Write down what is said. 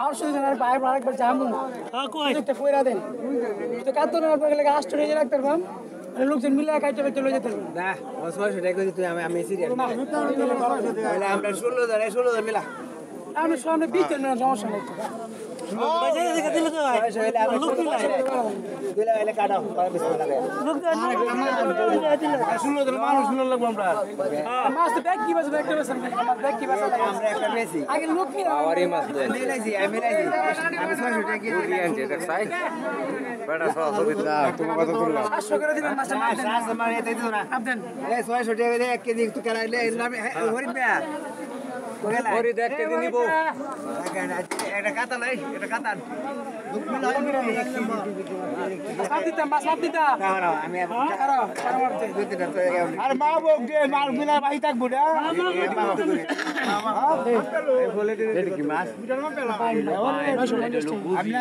আর শুধু না বাইরে আরেকবার জামু একটা কইরা দেন তো কাতো না গেলে আষ্ট হয়ে রাখতে পারবাম লোকজন মিলে খাইতে পারতে লয়ে যেতে না 600 টাকা কই তুই আমি সিরিয়াল না আমরা 16 মিলা আমি সামনে 20 জন সমস্যা নেই বাজে দিকে দিলে তো লোক দিলে এলে কাটাও বিসমিল্লাহ লোক দিলে মানুষ শুনলো লাগবো আমরা মাছ তো ব্যাগ কি বাজে ব্যাগটা বেছেন আমার ব্যাগ কি বাজে আমরা একটা বেশি আগে লোক কি আওয়ারি মাছ দেন আমি 600 টাকা কি আনছে দেখ সাই বেটা সব দা তুমি কত তুললা 500 করে দিবেন মাছ আমার এটাই তো না আপনি এই 600 টাকা দিয়ে 1 কেজি একটু কারাইলে আমি হরিদ ভাই ওরে দেখ কে নিব একটা কাতা নাই এটা কাতা মাছ দিতাম আমি আর মা বউ দে মাল বিনা ভাই থাকবো না বলে দিন কি মাছ আমি